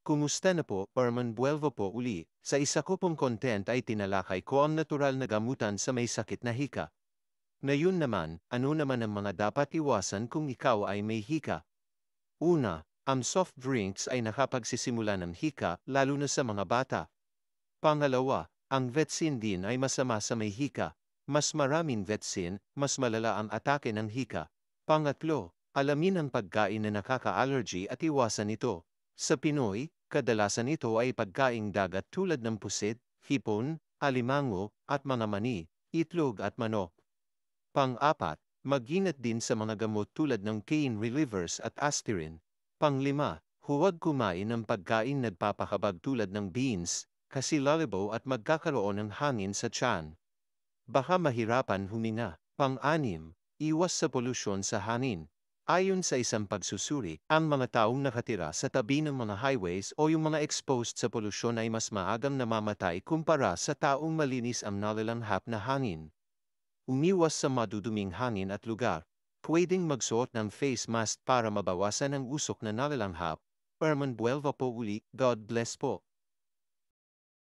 Kumusta na po, Herman Buelvo po uli. Sa isa ko pong content ay tinalakay ko ang natural na gamutan sa may sakit na hika. Ngayon naman, ano naman ang mga dapat iwasan kung ikaw ay may hika? Una, ang soft drinks ay nakapagsisimula ng hika lalo na sa mga bata. Pangalawa, ang vetsin din ay masama sa may hika. Mas maraming vetsin, mas malala ang atake ng hika. Pangatlo, alamin ang pagkain na nakaka-allergy at iwasan ito. Sa Pinoy, kadalasan ito ay pagkaing dagat tulad ng pusit, hipon, alimango, at mga mani, itlog at manok. Pang-apat, mag-ingat din sa mga gamot tulad ng pain relievers at aspirin. Pang-lima, huwag kumain ng pagkain nagpapakabag tulad ng beans, kasi lalabo at magkakaroon ng hangin sa tiyan. Baka mahirapan huminga. Pang-anim, iwas sa polusyon sa hangin. Ayon sa isang pagsusuri, ang mga taong nakatira sa tabi ng mga highways o yung mga exposed sa polusyon ay mas maagang namamatay kumpara sa taong malinis ang nalalanghap na hangin. Umiwas sa maduduming hangin at lugar. Pwedeng magsuot ng face mask para mabawasan ang usok na nalalanghap. Herman Buelva po uli, God bless po.